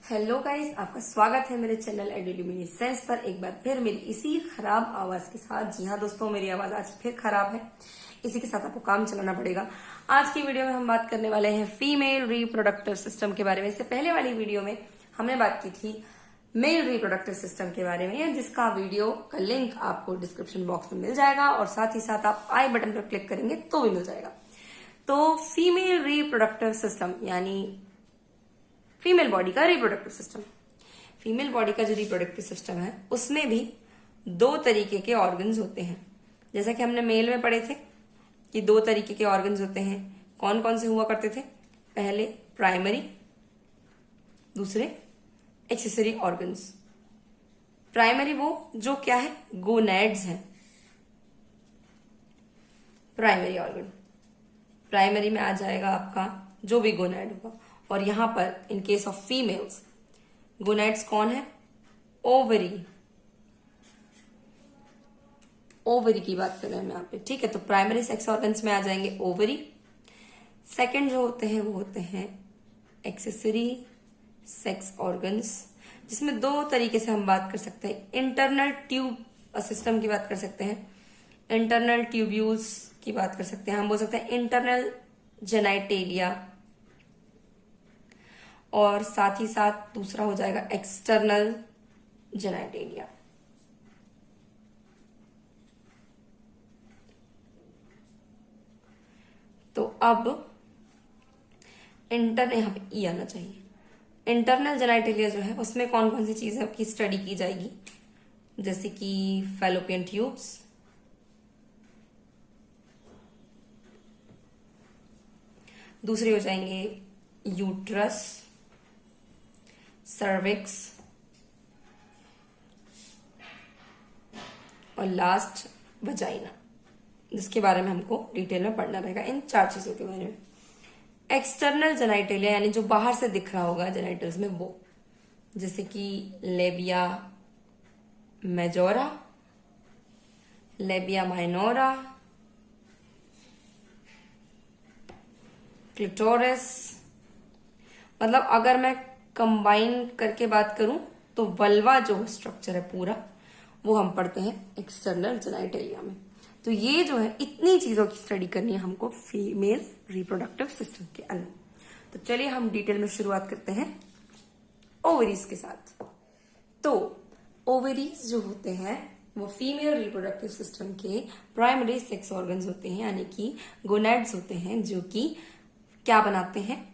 Hello guys, आपका स्वागत है मेरे चैनल एडुल्यूमिनेसेंस पर एक बार फिर मेरी इसी खराब आवाज के साथ। जी हाँ दोस्तों, मेरी आवाज आज फिर खराब है, इसी के साथ आपको काम चलाना पड़ेगा। आज की वीडियो में हम बात करने वाले हैं फीमेल रिप्रोडक्टिव सिस्टम के बारे में। इससे पहले वाली वीडियो में हमने बात की थी मेल रिप्रोडक्टिव सिस्टम के बारे में, जिसका वीडियो का लिंक आपको डिस्क्रिप्शन बॉक्स में मिल जाएगा और साथ ही साथ आप आई बटन पर क्लिक करेंगे तो भी मिल जाएगा। तो फीमेल रिप्रोडक्टिव सिस्टम यानी फीमेल बॉडी का रिप्रोडक्टिव सिस्टम, फीमेल बॉडी का जो रिप्रोडक्टिव सिस्टम है उसमें भी दो तरीके के ऑर्गन्स होते हैं। जैसा कि हमने मेल में पढ़े थे कि दो तरीके के ऑर्गन्स होते हैं। कौन कौन से हुआ करते थे? पहले प्राइमरी, दूसरे एक्सेसरी ऑर्गन्स। प्राइमरी वो जो क्या है, गोनैड्स है। प्राइमरी ऑर्गन प्राइमरी में आ जाएगा आपका जो भी गोनैड होगा। और यहां पर in case of females gonads कौन है? ओवरी, ओवरी की बात कर रहे हैं हम यहाँ पे, ठीक है। तो प्राइमरी सेक्स ऑर्गन्स में आ जाएंगे ओवरी। सेकंड जो होते हैं वो होते हैं एक्सेसरी सेक्स ऑर्गन्स, जिसमें दो तरीके से हम बात कर सकते हैं। इंटरनल ट्यूब सिस्टम की बात कर सकते हैं, इंटरनल ट्यूब्यूल्स की बात कर सकते हैं, हम बोल सकते हैं इंटरनल जेनाइटेलिया, और साथ ही साथ दूसरा हो जाएगा एक्सटर्नल जेनाइटेलिया। तो अब यहां पे ई आना चाहिए। इंटरनल जेनाइटेलिया जो है उसमें कौन कौन सी चीजें की स्टडी की जाएगी, जैसे कि फैलोपियन ट्यूब्स, दूसरे हो जाएंगे यूट्रस, सर्विक्स, और लास्ट वजाइना, जिसके बारे में हमको डिटेल में पढ़ना रहेगा। इन चार चीजों के बारे में। एक्सटर्नल जेनाइटेलिया यानी जो बाहर से दिख रहा होगा जेनाइटल्स में, वो जैसे कि labia majora, labia minora, clitoris. मतलब अगर मैं कंबाइन करके बात करूं तो वल्वा जो स्ट्रक्चर है पूरा, वो हम पढ़ते हैं एक्सटर्नल जेनाइटेलिया में। तो ये जो है इतनी चीजों की स्टडी करनी है हमको फीमेल रिप्रोडक्टिव सिस्टम के अंदर। तो चलिए हम डिटेल में शुरुआत करते हैं ओवरीज के साथ। तो ओवरीज जो होते हैं वो फीमेल रिप्रोडक्टिव सिस्टम के प्राइमरी सेक्स ऑर्गन्स होते हैं, यानी कि गोनैड्स होते हैं, जो कि क्या बनाते हैं?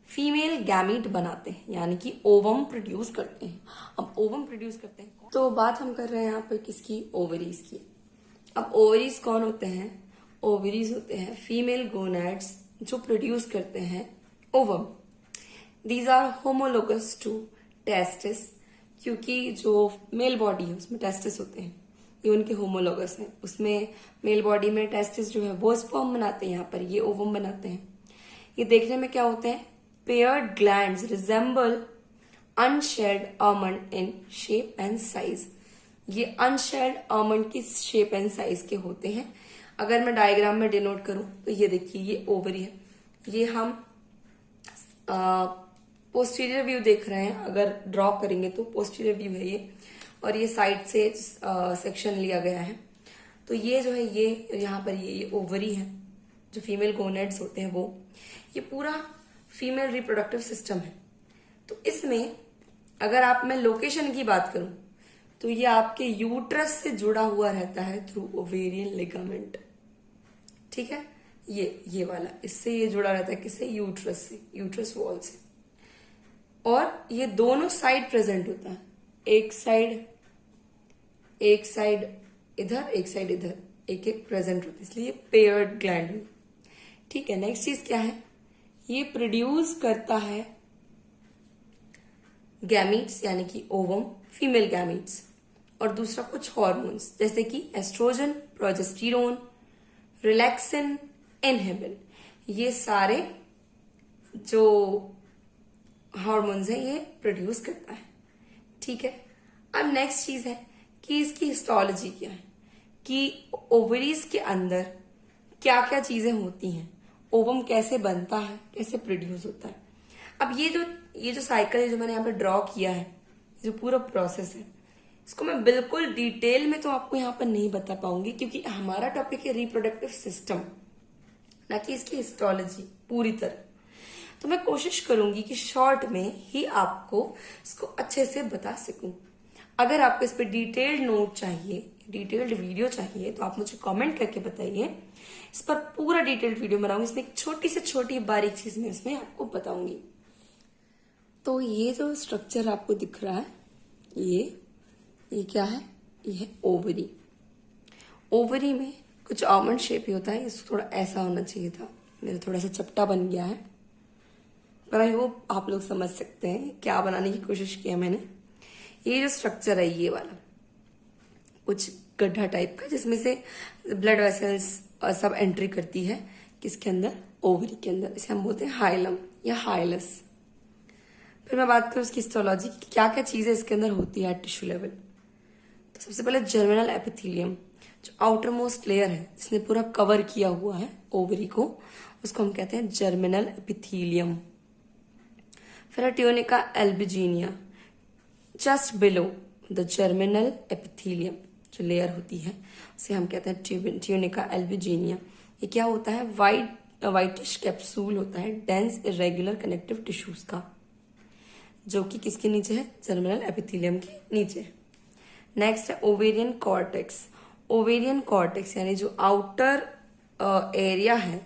फीमेल गैमीट बनाते हैं, यानी कि ओवम प्रोड्यूस करते हैं। अब ओवम प्रोड्यूस करते हैं तो बात हम कर रहे हैं यहाँ पर किसकी? ओवरीज की। अब ओवरीज कौन होते हैं? ओवरीज होते हैं फीमेल गोनैड्स जो प्रोड्यूस करते हैं ovum. These are homologous to testis, क्योंकि जो मेल बॉडी है उसमें टेस्टिस होते हैं, ये उनके होमोलोगस हैं। उसमें मेल बॉडी में टेस्टिस जो है वो स्पर्म बनाते हैं, यहाँ पर ये ओवम बनाते हैं। ये देखने में क्या होते हैं? Paired glands resemble unshelled almond in shape and size. ये अनशेल्ड आलमंड की शेप एंड साइज के होते हैं। अगर मैं डायग्राम में डिनोट करूं तो ये देखिए, ये ओवरी है। ये हम पोस्टीरियर व्यू देख रहे हैं, अगर ड्रॉ करेंगे तो पोस्टीरियर व्यू है ये, और ये साइड से सेक्शन लिया गया है। तो ये जो है ये यहाँ पर ये ओवरी है, जो फीमेल गोनेड्स होते हैं वो। ये पूरा फीमेल रिप्रोडक्टिव सिस्टम है। तो इसमें अगर मैं लोकेशन की बात करूं तो ये आपके यूट्रस से जुड़ा हुआ रहता है थ्रू ओवेरियन लिगामेंट, ठीक है। ये वाला इससे ये जुड़ा रहता है, किससे? यूट्रस से, यूट्रस वॉल से। और ये दोनों साइड प्रेजेंट होता है, एक साइड इधर, एक साइड इधर, एक एक प्रेजेंट होता है, इसलिए पेयर्ड ग्लैंड, ठीक है। नेक्स्ट चीज क्या है? ये प्रोड्यूस करता है गैमीट्स, यानी कि ओवम, फीमेल गैमीट्स, और दूसरा कुछ हार्मोन्स जैसे कि एस्ट्रोजन, प्रोजेस्टेरोन, रिलैक्सिन, इनहिबिन। ये सारे जो हार्मोन्स हैं ये प्रोड्यूस करता है, ठीक है। अब नेक्स्ट चीज है कि इसकी हिस्टोलॉजी क्या है, कि ओवरीज के अंदर क्या क्या चीजें होती हैं, ओवम कैसे बनता है, कैसे प्रोड्यूस होता है। अब ये जो ये जो साइकिल है जो मैंने यहाँ पे ड्रॉ किया है, जो पूरा प्रोसेस है, इसको मैं बिल्कुल डिटेल में तो आपको यहाँ पर नहीं बता पाऊंगी, क्योंकि हमारा टॉपिक है रिप्रोडक्टिव सिस्टम, ना कि इसकी हिस्टोलॉजी पूरी तरह। तो मैं कोशिश करूंगी कि शॉर्ट में ही आपको इसको अच्छे से बता सकूं। अगर आपको इस पर डिटेल्ड नोट चाहिए, डिटेल्ड वीडियो चाहिए, तो आप मुझे कमेंट करके बताइए। इस पर पूरा डिटेल्ड वीडियो बनाऊंगी, इसमें एक छोटी से छोटी बारीक चीज मैं इसमें आपको बताऊंगी। तो ये जो स्ट्रक्चर आपको दिख रहा है, ये क्या है? ये है ओवरी। ओवरी में कुछ आलमंड शेप ही होता है, इसको थोड़ा ऐसा होना चाहिए था, मेरा थोड़ा सा चपटा बन गया है, पर आई होप आप लोग समझ सकते हैं क्या बनाने की कोशिश की है मैंने। ये जो स्ट्रक्चर है, ये वाला कुछ गड्ढा टाइप का, जिसमें से ब्लड वेसल्स सब एंट्री करती है किसके अंदर? ओवरी के अंदर। इसे हम बोलते हैं हाइलम या हाइलस। फिर मैं बात करूं उसकी हिस्टोलॉजी की, क्या क्या चीजें इसके अंदर होती है टिश्यू लेवल। तो सबसे पहले जर्मिनल एपिथेलियम, जो आउटर मोस्ट लेयर है जिसने पूरा कवर किया हुआ है ओवरी को, उसको हम कहते हैं जर्मिनल एपिथेलियम। फिर है tunica albuginea, just below the germinal epithelium, जो लेयर होती है उसे हम कहते हैं ट्यूनिका एल्बिजीनिया। ये क्या होता है? वाइटिश कैप्सूल होता है डेंस इरेगुलर कनेक्टिव टिश्यूज का, जो कि किसके नीचे है? जर्मिनल एपिथेलियम के नीचे। नेक्स्ट है ओवेरियन कॉर्टेक्स। ओवेरियन कॉर्टेक्स यानी जो आउटर एरिया है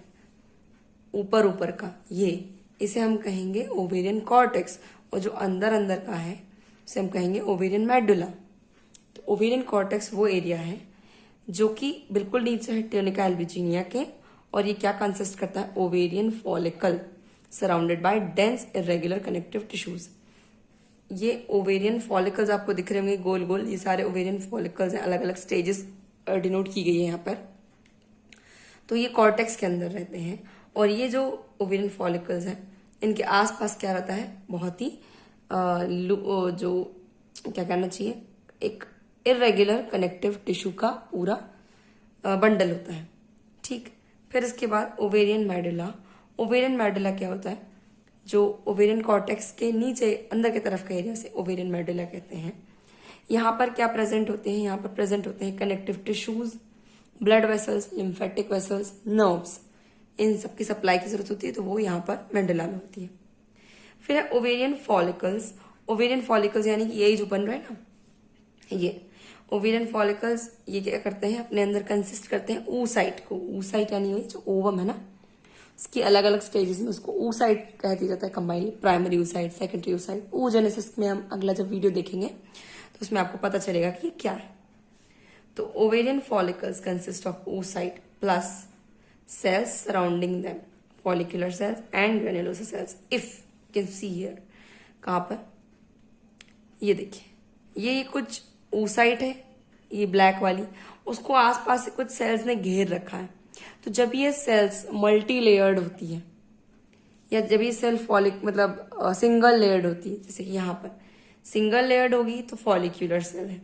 ऊपर ऊपर का, ये इसे हम कहेंगे ओवेरियन कॉर्टेक्स, और जो अंदर अंदर का है उसे हम कहेंगे ओवेरियन मेडुला। तो ओवेरियन कॉर्टेक्स वो एरिया है जो कि बिल्कुल नीचे है ट्यूनिका एल्बिजीनिया के, और ये क्या कंसिस्ट करता है? Ovarian follicle surrounded by dense irregular connective tissues. ये ओवेरियन फॉलिकल्स आपको दिख रहे होंगे गोल गोल, ये सारे ओवेरियन फॉलिकल्स हैं, अलग अलग स्टेजेस डिनोट की गई है यहाँ पर। तो ये कॉर्टेक्स के अंदर रहते हैं, और ये जो ओवेरियन फॉलिकल्स हैं इनके आसपास क्या रहता है? बहुत ही जो क्या कहना चाहिए, एक इरेगुलर कनेक्टिव टिश्यू का पूरा बंडल होता है। ठीक, फिर इसके बाद ओवेरियन मेडुला। ओवेरियन मेडुला क्या होता है? जो ओवेरियन कॉर्टेक्स के नीचे अंदर की तरफ का एरिया से ओवेरियन मेडुला कहते हैं। यहाँ पर क्या प्रेजेंट होते हैं? यहाँ पर प्रेजेंट होते हैं connective tissues, blood vessels, lymphatic vessels, nerves, इन सबकी सप्लाई की जरूरत होती है, तो वो यहाँ पर मेडुला में होती है। फिर है ओवेरियन फॉलिकल्स। ओवेरियन फॉलिकल्स यानी कि यही जो बन रहा है ना, ये ओवेरियन फॉलिकल्स, ये क्या करते हैं? अपने अंदर कंसिस्ट करते हैं oocyte को। oocyte यानी वही जो ओवम है ना, उसकी अलग अलग स्टेजेस में उसको oocyte कह दिया जाता है combinedly. Primary oocyte, secondary oocyte, oogenesis में हम अगला जब वीडियो देखेंगे तो उसमें आपको पता चलेगा कि ये क्या है। तो ovarian follicles consist of oocyte plus cells surrounding them, follicular cells and granulosa cells. If you can see here, कहाँ पर? ये देखिए, ये कुछ oocyte है, ये ब्लैक वाली, उसको आसपास से कुछ सेल्स ने घेर रखा है। तो जब ये सेल्स मल्टी लेयर्ड होती है, या जब ये सेल मतलब सिंगल लेयर्ड होती है, जैसे कि यहाँ पर सिंगल लेयर्ड होगी तो फॉलिक्यूलर सेल है,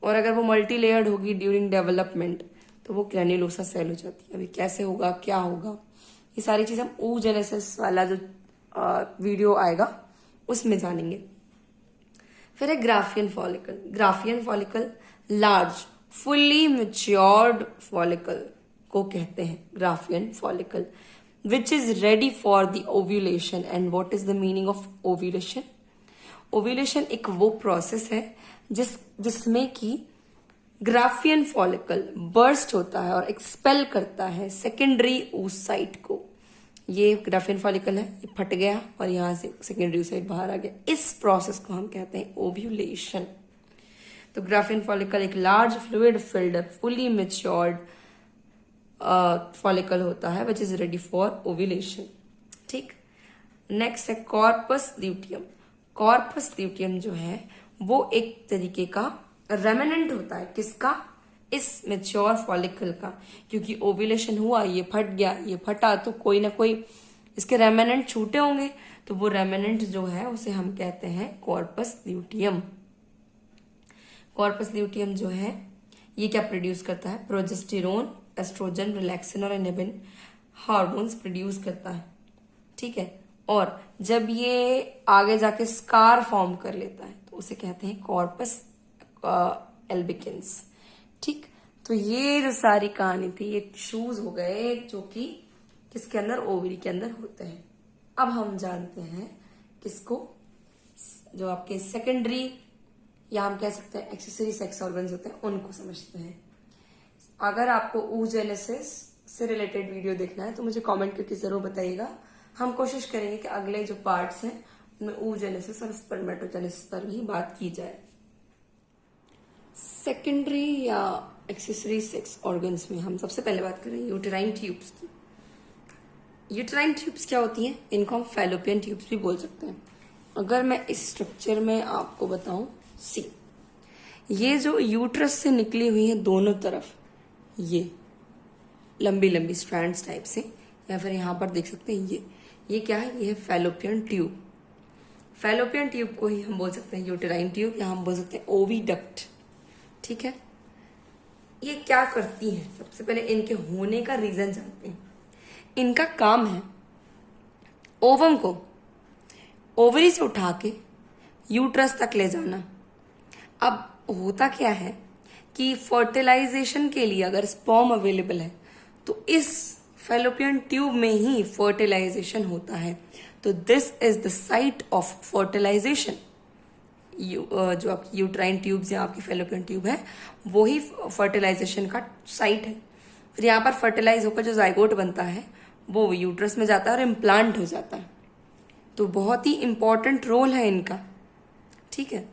और अगर वो मल्टी लेयर्ड होगी ड्यूरिंग डेवलपमेंट तो वो ग्रैन्युलोसा सेल हो जाती है। अभी कैसे होगा, क्या होगा, ये सारी चीज हम oogenesis वाला जो वीडियो आएगा उसमें जानेंगे। फिर है Graafian follicle. Graafian follicle large fully matured follicle को कहते हैं Graafian follicle, which is ready for the ovulation. And what is the meaning of ovulation? Ovulation एक वो प्रोसेस है जिसमें कि ग्राफियन फॉलिकल बर्स्ट होता है और एक्सपेल करता है सेकेंडरी oocyte को। ये ग्राफियन फॉलिकल है, ये फट गया और यहां से सेकेंडरी oocyte बाहर आ गया। इस प्रोसेस को हम कहते हैं ओव्यूलेशन। तो ग्राफियन फॉलिकल एक large fluid filled fully matured follicle होता है which is ready for ovulation. ठीक, नेक्स्ट है कॉर्पस ल्यूटियम। कॉर्पस ल्यूटियम जो है वो एक तरीके का रेमिनेंट होता है, किसका? इस मैच्योर फॉलिकल का, क्योंकि ओव्यूलेशन हुआ, ये फट गया, ये फटा, तो कोई ना कोई इसके रेमिनेंट छूटे होंगे, तो वो रेमिनेंट जो है उसे हम कहते हैं कॉर्पस ल्यूटियम। कॉर्पस ल्यूटियम जो है ये क्या प्रोड्यूस करता है? प्रोजेस्टेरोन, एस्ट्रोजन, रिलैक्सिन और इनिबिन हार्मोन्स प्रोड्यूस करता है। ठीक है, और जब ये आगे जाके स्कार फॉर्म कर लेता है तो उसे कहते हैं कॉर्पस एल्बिकेंस। ठीक, तो ये जो सारी कहानी थी, ये टिश्यूज हो गए जो कि किसके अंदर, ओवरी के अंदर होते हैं। अब हम जानते हैं किसको, जो आपके सेकेंडरी या हम कह सकते हैं एक्सेसरी सेक्स ऑर्गन्स होते हैं, उनको समझते हैं। अगर आपको oogenesis से रिलेटेड वीडियो देखना है तो मुझे कमेंट करके जरूर बताइएगा। हम कोशिश करेंगे कि अगले जो पार्ट्स हैं उनमें oogenesis और स्पर्मेटोजेनेसिस पर भी बात की जाए। सेकेंडरी या एक्सेसरी सेक्स ऑर्गन्स में हम सबसे पहले बात करें यूटेराइन ट्यूब्स की। यूटेराइन ट्यूब्स क्या होती हैं? इनको हम फैलोपियन ट्यूब्स भी बोल सकते हैं। अगर मैं इस स्ट्रक्चर में आपको बताऊं, सी, ये जो यूट्रस से निकली हुई है दोनों तरफ, ये लंबी लंबी स्ट्रैंड्स टाइप से, या फिर यहां पर देख सकते हैं ये क्या है, ये है फैलोपियन ट्यूब। फैलोपियन ट्यूब को ही हम बोल सकते हैं यूटेराइन ट्यूब, या हम बोल सकते हैं ओविडक्ट। ठीक है, ये क्या करती हैं? सबसे पहले इनके होने का रीजन जानते हैं। इनका काम है ओवम को ओवरी से उठा के यूट्रस तक ले जाना। अब होता क्या है कि फर्टिलाइजेशन के लिए अगर स्पर्म अवेलेबल है तो इस फैलोपियन ट्यूब में ही फर्टिलाइजेशन होता है। तो this is the site of fertilization. जो आपकी यूट्राइन ट्यूब्स या आपकी फैलोपियन ट्यूब है वो ही फर्टिलाइजेशन का साइट है। फिर यहाँ पर फर्टिलाइज होकर जो जाइगोट बनता है वो यूट्रस में जाता है और इम्प्लांट हो जाता है। तो बहुत ही इंपॉर्टेंट रोल है इनका। ठीक है,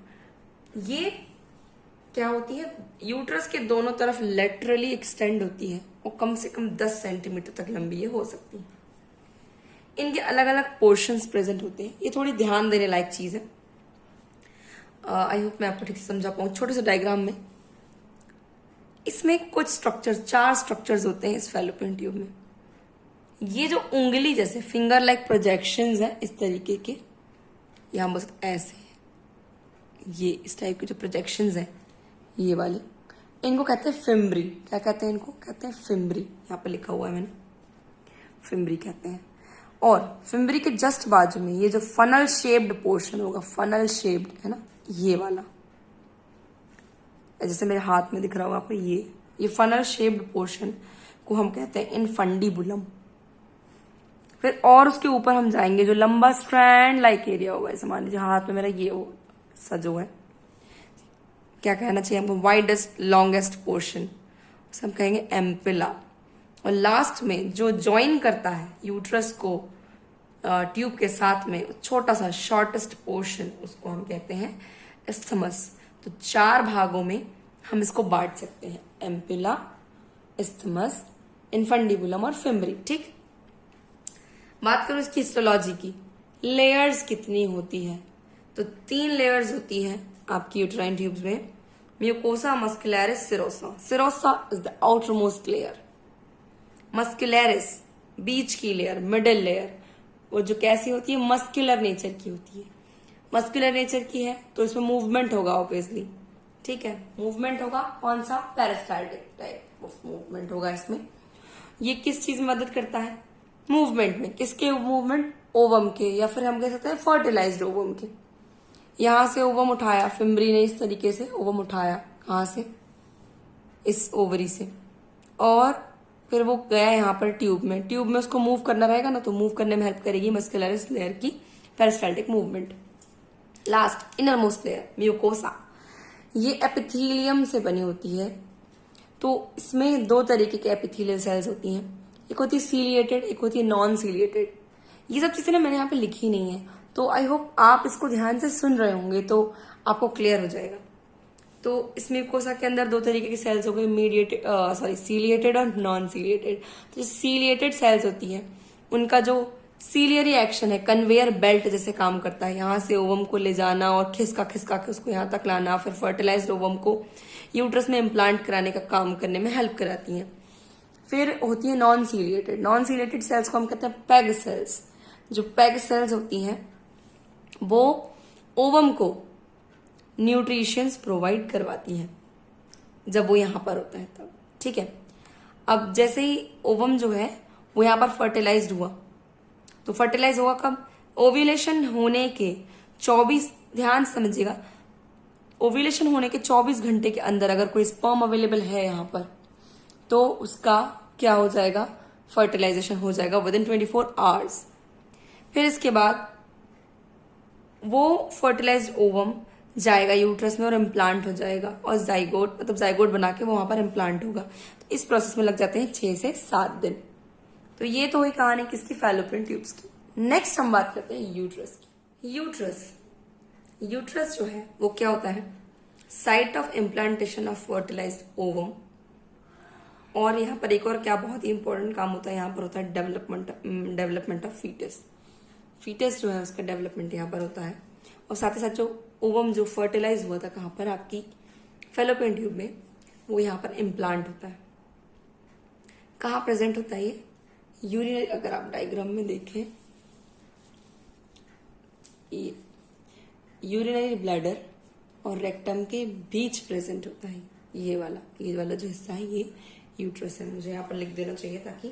ये क्या होती है, यूट्रस के दोनों तरफ लेटरली एक्सटेंड होती है और कम से कम 10 सेंटीमीटर तक लंबी ये हो सकती है। इनके अलग अलग पोर्शंस प्रेजेंट होते हैं। ये थोड़ी ध्यान देने लायक चीज है। आई होप मैं आपको ठीक से समझा पाऊँ। छोटे से डायग्राम में इसमें कुछ स्ट्रक्चर्स, 4 स्ट्रक्चर्स होते हैं इस फैलोपियन ट्यूब में। ये जो उंगली जैसे फिंगर लाइक प्रोजेक्शंस है इस तरीके के, यहाँ बस ऐसे, ये इस टाइप के जो प्रोजेक्शंस हैं ये वाले, इनको कहते हैं फिम्ब्री। क्या कहते हैं इनको? कहते हैं फिम्ब्री। यहाँ पे लिखा हुआ है मैंने, फिम्ब्री कहते हैं। और फिम्ब्री के जस्ट बाजू में ये जो फनल शेप्ड पोर्शन होगा, फनल शेप्ड है ना, ये वाला, जैसे मेरे हाथ में दिख रहा होगा आपको, ये फनल शेप्ड पोर्शन को हम कहते हैं इनफंडिबुलम। फिर और उसके ऊपर हम जाएंगे, जो लंबा स्ट्रैंड लाइक एरिया होगा, जैसे मान लीजिए हाथ में मेरा ये वो सजो है, क्या कहना चाहिए हमको, वाइडेस्ट लॉन्गेस्ट पोर्शन, उसे हम कहेंगे एम्पिला। और लास्ट में जो ज्वाइन करता है यूट्रस को ट्यूब के साथ में, छोटा सा शॉर्टेस्ट पोर्शन, उसको हम कहते हैं इस्थमस। तो 4 भागों में हम इसको बांट सकते हैं, एम्पिला, इस्थमस, इनफंडिबुलम और फिम्ब्री। ठीक, बात करूं इसकी हिस्टोलॉजी की, लेयर्स कितनी होती है, तो 3 लेयर्स होती है आपकी यूट्राइन ट्यूब्स में, mucosa, muscularis, serosa. Serosa is the outermost layer, muscularis बीच की लेयर, मिडिल लेयर, वो जो कैसी होती है, मस्कुलर नेचर की होती है। मस्कुलर नेचर की है तो इसमें मूवमेंट होगा ऑब्वियसली। ठीक है, मूवमेंट होगा, कौन सा, पेरिस्टाल्टिक टाइप ऑफ मूवमेंट होगा इसमें। ये किस चीज में मदद करता है, मूवमेंट में। किसके मूवमेंट, ओवम के, या फिर हम कह सकते हैं फर्टिलाइज्ड ओवम के। यहां से ओवम उठाया फिम्ब्री ने, इस तरीके से ओवम उठाया, कहां से, इस ओवरी से, और फिर वो गया यहाँ पर ट्यूब में। ट्यूब में उसको मूव करना रहेगा ना, तो मूव करने में हेल्प करेगी मस्कुलरिस लेयर की peristaltic movement. Last inner most layer mucosa, ये एपिथेलियम से बनी होती है। तो इसमें 2 तरीके के एपिथेलियल सेल्स होती हैं, एक होती है सीलिएटेड, एक होती है नॉन सीलिएटेड। ये सब चीजें ना मैंने यहाँ पे लिखी नहीं है, तो आई होप आप इसको ध्यान से सुन रहे होंगे तो आपको क्लियर हो जाएगा। तो इस म्यूकोसा के अंदर 2 तरीके के सेल्स हो गए, मीडिएटेड सीलिएटेड और नॉन सीलिएटेड। तो सीलिएटेड सेल्स होती है, उनका जो सीलियरी एक्शन है कन्वेयर बेल्ट जैसे काम करता है, यहाँ से ओवम को ले जाना और खिसका खिसका के उसको यहाँ तक लाना, फिर फर्टिलाइज्ड ओवम को यूट्रस में इम्प्लांट कराने का काम करने में हेल्प कराती हैं। फिर होती है non ciliated. Non ciliated cells को हम कहते हैं पेग सेल्स। जो पेग सेल्स होती हैं वो ओवम को न्यूट्रिशंस प्रोवाइड करवाती हैं जब वो यहाँ पर होता है तब। ठीक है, अब जैसे ही ओवम जो है वो यहाँ पर फर्टिलाइज्ड हुआ, तो फर्टिलाइज होगा कब, ओव्यूलेशन होने के 24, ध्यान समझिएगा, ओव्यूलेशन होने के 24 घंटे के अंदर अगर कोई स्पर्म अवेलेबल है यहाँ पर, तो उसका क्या हो जाएगा, फर्टिलाइजेशन हो जाएगा विद इन 24 आवर्स। फिर इसके बाद वो फर्टिलाइज्ड ओवम जाएगा यूट्रस में और इम्प्लांट हो जाएगा, और जाइगोट मतलब जाइगोट बना के वो वहां पर इम्प्लांट होगा। तो इस प्रोसेस में लग जाते हैं 6 से 7 दिन। तो ये तो हुई कहानी किसकी, फैलोपियन ट्यूब्स की। नेक्स्ट हम बात करते हैं यूट्रस की। यूट्रस जो है वो क्या होता है, site of implantation of fertilized ovum. और यहाँ पर एक और क्या बहुत ही इंपॉर्टेंट काम होता है, यहाँ पर होता है डेवलपमेंट ऑफ फीटस। फीटस जो है उसका डेवलपमेंट यहाँ पर होता है, और साथ ही साथ जो ओवम जो फर्टिलाइज हुआ था कहाँ पर, आपकी फेलोपियन ट्यूब में, वो यहाँ पर इम्प्लांट होता है। कहाँ प्रेजेंट होता है ये, यूरिनरी, अगर आप डायग्राम में देखें, ये यूरिनरी ब्लैडर और रेक्टम के बीच प्रेजेंट होता है। ये वाला जो हिस्सा है ये यूट्रस है। मुझे यहाँ पर लिख देना चाहिए ताकि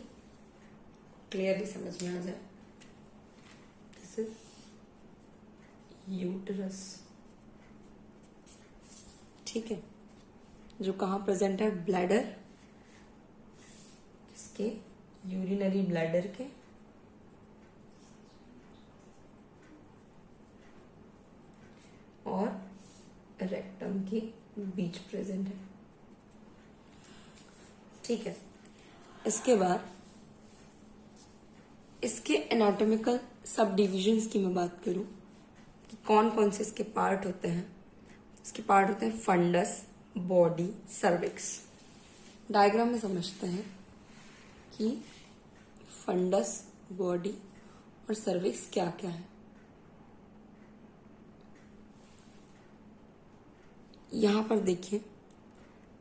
क्लियरली समझ में आ जाए। दिस इज यूट्रस, ठीक है, जो कहाँ प्रेजेंट है, ब्लैडर, जिसके यूरिनरी ब्लैडर के और रेक्टम के बीच प्रेजेंट है, ठीक है। इसके बाद इसके एनाटॉमिकल सब डिविजन्स की मैं बात करूं कि कौन कौन से इसके पार्ट होते हैं। इसके पार्ट होते हैं फंडस, बॉडी, सर्विक्स। डायग्राम में समझते हैं कि फंडस, बॉडी और सर्विक्स क्या क्या है। यहां पर देखिए,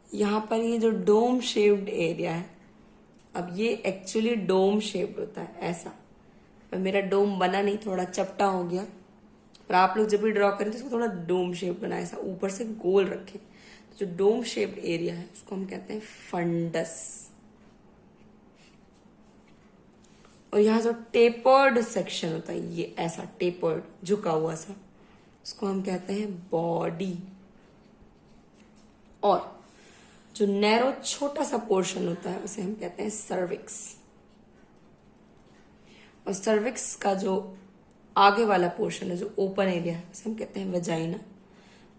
यहां पर ये जो डोम शेप्ड एरिया है, अब ये एक्चुअली डोम शेप्ड होता है ऐसा, पर मेरा डोम बना नहीं, थोड़ा चपटा हो गया। पर आप लोग जब भी ड्रॉ करें तो इसको थोड़ा डोम शेप बनाए, ऐसा ऊपर से गोल रखें। तो जो डोम शेप्ड एरिया है उसको हम कहते हैं फंडस। और यहाँ जो टेपर्ड सेक्शन होता है, ये ऐसा टेपर्ड झुका हुआ सा, उसको हम कहते हैं बॉडी। और जो नैरो छोटा सा पोर्शन होता है उसे हम कहते हैं सर्विक्स। और सर्विक्स का जो आगे वाला पोर्शन है, जो ओपन एरिया है, उसे हम कहते हैं वजाइना।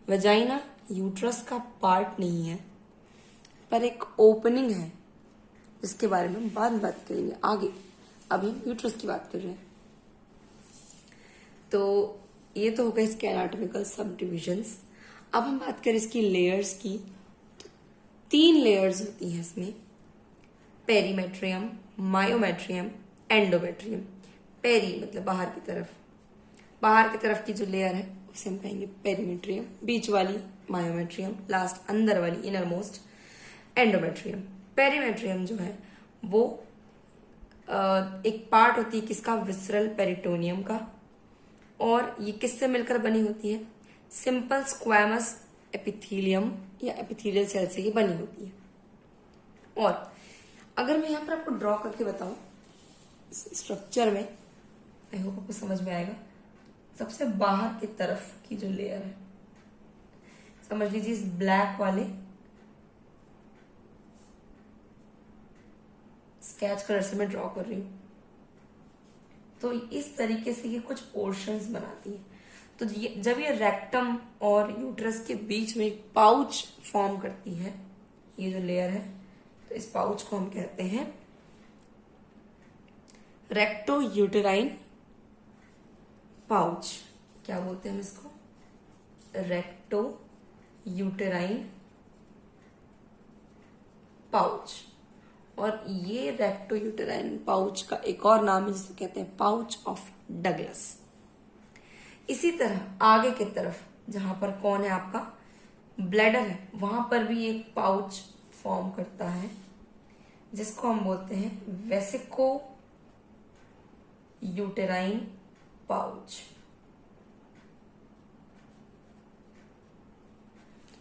वजाइना यूट्रस का पार्ट नहीं है, पर एक ओपनिंग है, जिसके बारे में हम बाद में बात करेंगे आगे। अभी हम यूट्रस की बात कर रहे हैं। तो ये तो हो गया इसके एनाटॉमिकल सब डिविजन्स। अब हम बात करें इसकी लेयर्स की, तो 3 लेयर्स होती हैं इसमें, पेरीमेट्रियम, मायोमेट्रियम, एंडोमेट्रियम। पेरी मतलब बाहर की तरफ की जो लेयर है उसे हम कहेंगे पेरीमेट्रियम, बीच वाली मायोमेट्रियम, लास्ट अंदर वाली इनर मोस्ट एंडोमेट्रियम। पेरीमेट्रियम जो है वो एक पार्ट होती है किसका, विसरल पेरिटोनियम का। और ये किससे मिलकर बनी होती है, सिंपल स्क्वैमस एपिथेलियम या एपिथेलियल सेल से ये बनी होती है। और अगर मैं यहाँ पर आपको ड्रॉ करके बताऊं स्ट्रक्चर में, आई होप आपको समझ में आएगा। सबसे बाहर की तरफ की जो लेयर है, समझ लीजिए इस ब्लैक वाले स्केच कलर से मैं ड्रॉ कर रही हूं, तो इस तरीके से ये कुछ पोर्शंस बनाती है। तो जब ये रेक्टम और यूट्रस के बीच में एक पाउच फॉर्म करती है, ये जो लेयर है, तो इस पाउच को हम कहते हैं रेक्टो यूटेराइन पाउच। क्या बोलते हैं हम इसको, रेक्टो यूटेराइन पाउच। और ये रेक्टो यूटेराइन पाउच का एक और नाम है जिसे कहते हैं पाउच ऑफ डगलस। इसी तरह आगे की तरफ जहां पर कौन है, आपका ब्लैडर है, वहां पर भी एक पाउच फॉर्म करता है जिसको हम बोलते हैं वेसिको यूटेराइन पाउच।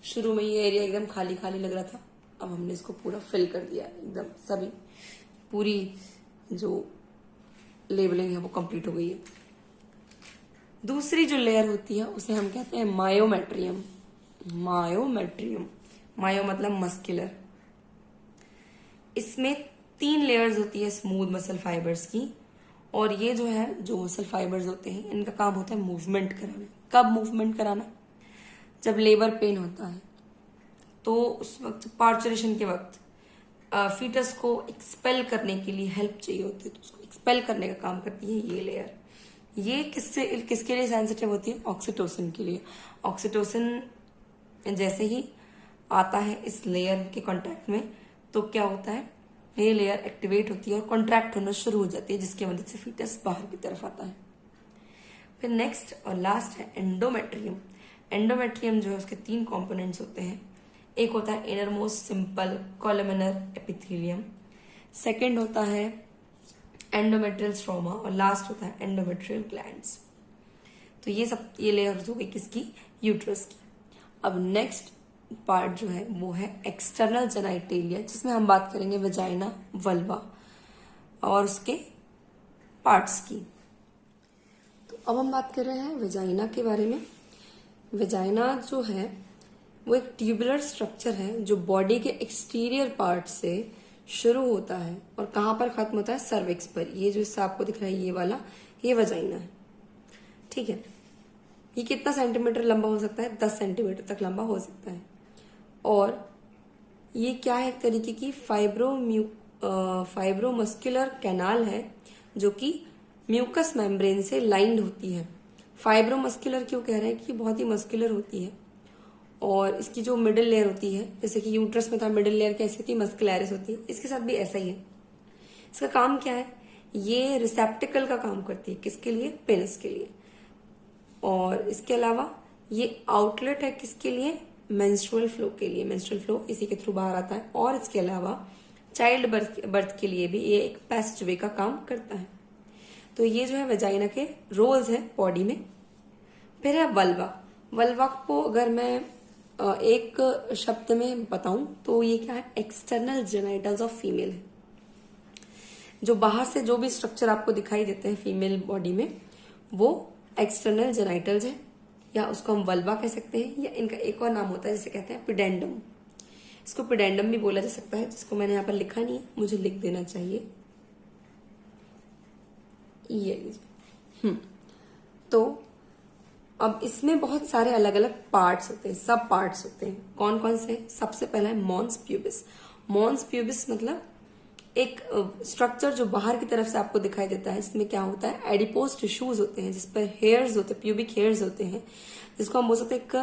शुरू में ये एरिया एकदम खाली खाली लग रहा था, अब हमने इसको पूरा फिल कर दिया एकदम, सभी पूरी जो लेबलिंग है वो कंप्लीट हो गई है। दूसरी जो लेयर होती है उसे हम कहते हैं मायोमेट्रियम। मायोमेट्रियम, मायो मतलब मस्कुलर। इसमें 3 लेयर्स होती है स्मूथ मसल फाइबर्स की, और ये जो है, जो मसल फाइबर्स होते हैं, इनका काम होता है मूवमेंट कराना। कब मूवमेंट कराना? जब लेबर पेन होता है, तो उस वक्त पार्चुरेशन के वक्त फीटस को एक्सपेल करने के लिए हेल्प चाहिए होती है, तो उसको एक्सपेल करने का काम करती है ये लेयर। ये किसके लिए सेंसिटिव होती है? ऑक्सीटोसिन के लिए। ऑक्सीटोसिन जैसे ही आता है इस लेयर के कांटेक्ट में, तो क्या होता है, ये लेयर एक्टिवेट होती है और कॉन्ट्रैक्ट होना शुरू हो जाती है, जिसकी मदद से फीटस बाहर की तरफ आता है। फिर नेक्स्ट और लास्ट है एंडोमेट्रियम। एंडोमेट्रियम जो है, उसके 3 कंपोनेंट्स होते हैं। एक होता है innermost simple columnar epithelium, second होता है एंडोमेट्रियल स्ट्रोमा, और लास्ट होता है एंडोमेट्रियल ग्लैंड्स। तो ये लेयर्स हो गई किसकी? यूट्रस की। अब नेक्स्ट पार्ट जो है वो है एक्सटर्नल जेनाइटेलिया, जिसमें हम बात करेंगे वजाइना, वल्वा और उसके पार्ट्स की। तो अब हम बात कर रहे हैं वजाइना के बारे में। वजाइना जो है वो एक ट्यूबुलर स्ट्रक्चर है जो बॉडी के एक्सटीरियर पार्ट से शुरू होता है और कहां पर खत्म होता है? सर्विक्स पर। ये जो इससे आपको दिख रहा है ये वाला, ये वजाइना है। ठीक है, ये कितना सेंटीमीटर लंबा हो सकता है? 10 सेंटीमीटर तक लंबा हो सकता है। और ये क्या है? एक तरीके की फाइब्रोमस्कुलर कैनाल है जो कि म्यूकस मेम्ब्रेन से लाइंड होती है। फाइब्रोमस्कुलर क्यों कह रहे हैं? कि बहुत ही मस्कुलर होती है। और इसकी जो मिडिल लेयर होती है, जैसे कि यूट्रस में था मिडिल लेयर कैसी होती है? मस्कुलैरिस होती है। इसके साथ भी ऐसा ही है। इसका काम क्या है? ये रिसेप्टिकल का काम करती है। किसके लिए? पेनिस के लिए। और इसके अलावा ये आउटलेट है किसके लिए? मेंस्ट्रुअल फ्लो के लिए। मेंस्ट्रुअल फ्लो इसी के थ्रू बाहर आता है। और इसके अलावा चाइल्ड बर्थ के लिए भी ये एक पैसेजवे का काम करता है। तो ये जो है वेजाइना के रोल्स है बॉडी में। फिर है वल्वा। वल्वा को अगर मैं एक शब्द में बताऊं तो ये क्या है? एक्सटर्नल जेनाइटल्स ऑफ फीमेल है। जो बाहर से जो भी स्ट्रक्चर आपको दिखाई देते हैं फीमेल बॉडी में, वो एक्सटर्नल जेनाइटल्स है, या उसको हम वल्वा कह सकते हैं, या इनका एक और नाम होता है जिसे कहते हैं पिडेंडम। इसको पिडेंडम भी बोला जा सकता है, जिसको मैंने यहाँ पर लिखा नहीं है, मुझे लिख देना चाहिए। ये लीजिए। तो अब इसमें बहुत सारे अलग अलग पार्ट्स होते हैं, सब पार्ट्स होते हैं। कौन कौन से? सबसे पहला है मॉन्स प्यूबिस। मॉन्स प्यूबिस मतलब एक स्ट्रक्चर जो बाहर की तरफ से आपको दिखाई देता है, जिसमें क्या होता है? एडिपोज टिश्यूज होते हैं, जिस पर हेयर्स होते हैं, प्यूबिक हेयर्स होते हैं, जिसको हम बोल सकते हैं एक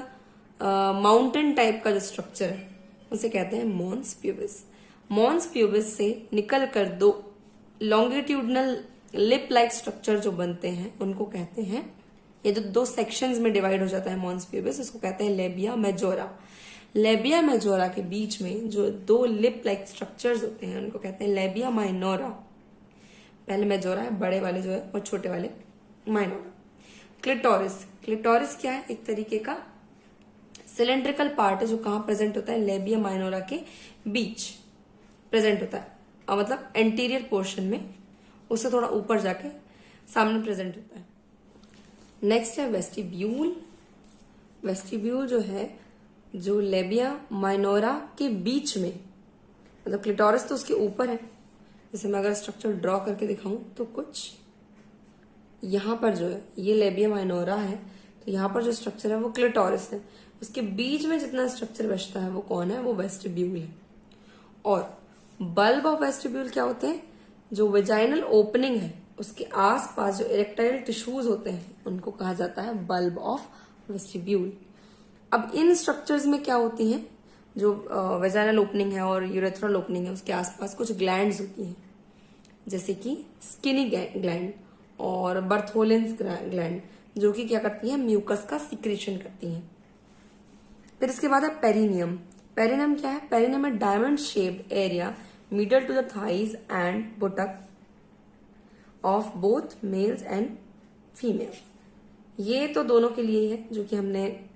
माउंटेन टाइप का जो स्ट्रक्चर है उसे कहते हैं मॉन्स प्यूबिस। मॉन्स प्यूबिस से निकल कर 2 लॉन्गिट्यूडनल लिप लाइक स्ट्रक्चर जो बनते हैं उनको कहते हैं, ये जो 2 सेक्शंस में डिवाइड हो जाता है मॉन्स प्यूबिस, इसको कहते हैं लेबिया मेजोरा। लेबिया मेजोरा के बीच में जो 2 लिप लाइक स्ट्रक्चर्स होते हैं उनको कहते हैं लेबिया माइनोरा। पहले मेजोरा है, बड़े वाले जो है, और छोटे वाले माइनोरा। क्लिटोरिस। क्लिटोरिस क्या है? एक तरीके का सिलेंड्रिकल पार्ट है जो कहाँ प्रेजेंट होता है? लेबिया माइनोरा के बीच प्रेजेंट होता है, और मतलब एंटीरियर पोर्शन में, उससे थोड़ा ऊपर जाके सामने प्रेजेंट होता है। नेक्स्ट है वेस्टिब्यूल। वेस्टिब्यूल जो है, जो लेबिया माइनोरा के बीच में, मतलब क्लिटोरिस तो उसके ऊपर है। जैसे मैं अगर स्ट्रक्चर ड्रॉ करके दिखाऊं तो कुछ यहां पर जो है ये लेबिया माइनोरा है, तो यहां पर जो स्ट्रक्चर है वो क्लिटोरिस है। उसके बीच में जितना स्ट्रक्चर बचता है वो कौन है? वो वेस्टिब्यूल है। और बल्ब ऑफ वेस्टिब्यूल क्या होते हैं? जो वेजाइनल ओपनिंग है उसके आसपास जो इरेक्टाइल टिश्यूज होते हैं उनको कहा जाता है बल्ब ऑफ वेस्टिब्यूल। अब इन स्ट्रक्चर्स में क्या होती हैं? जो वेजाइनल ओपनिंग है और यूरेथ्रल ओपनिंग है उसके आसपास कुछ ग्लैंड्स होती हैं, जैसे कि स्किनी ग्लैंड और बर्थोलेंस ग्लैंड, जो कि क्या करती हैं? म्यूकस का सिक्रेशन करती हैं। फिर इसके बाद है पेरिनियम। पेरिनियम क्या है? पेरिनियम है diamond shaped area middle to the thighs and buttock of both males and female. ये तो दोनों के लिए है, जो कि हमने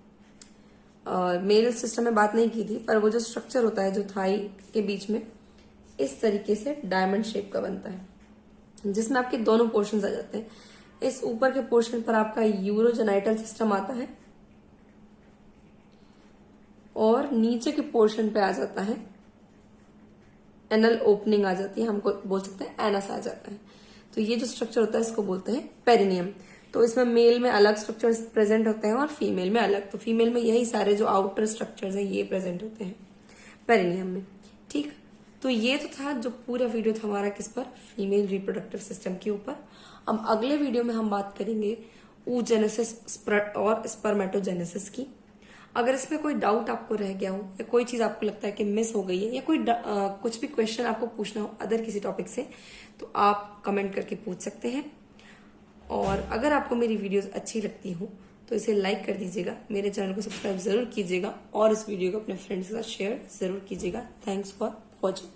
मेल सिस्टम में बात नहीं की थी, पर वो जो स्ट्रक्चर होता है जो थाई के बीच में इस तरीके से डायमंड शेप का बनता है, जिसमें आपके दोनों पोर्शंस आ जाते हैं, इस ऊपर के पोर्शन पर आपका यूरोजेनाइटल सिस्टम आता है और नीचे के पोर्शन पे आ जाता है एनल ओपनिंग आ जाती है, हमको बोल सकते हैं एनस आ जाता है। तो ये जो स्ट्रक्चर होता है इसको बोलते हैं पेरिनियम। तो इसमें मेल में अलग स्ट्रक्चर्स प्रेजेंट होते हैं और फीमेल में अलग। तो फीमेल में यही सारे जो आउटर स्ट्रक्चर्स हैं ये प्रेजेंट होते हैं पेरिनियम में। ठीक, तो ये तो था जो पूरा वीडियो था हमारा किस पर, फीमेल रिप्रोडक्टिव सिस्टम के ऊपर। अब अगले वीडियो में हम बात करेंगे oogenesis और स्पर्मेटोजेनेसिस की। अगर इसमें कोई डाउट आपको रह गया हो या कोई चीज आपको लगता है कि मिस हो गई है या कोई कुछ भी क्वेश्चन आपको पूछना हो अदर किसी टॉपिक से, तो आप कमेंट करके पूछ सकते हैं। और अगर आपको मेरी वीडियोस अच्छी लगती हो तो इसे लाइक कर दीजिएगा, मेरे चैनल को सब्सक्राइब जरूर कीजिएगा और इस वीडियो को अपने फ्रेंड्स के साथ शेयर जरूर कीजिएगा। Thanks for watching.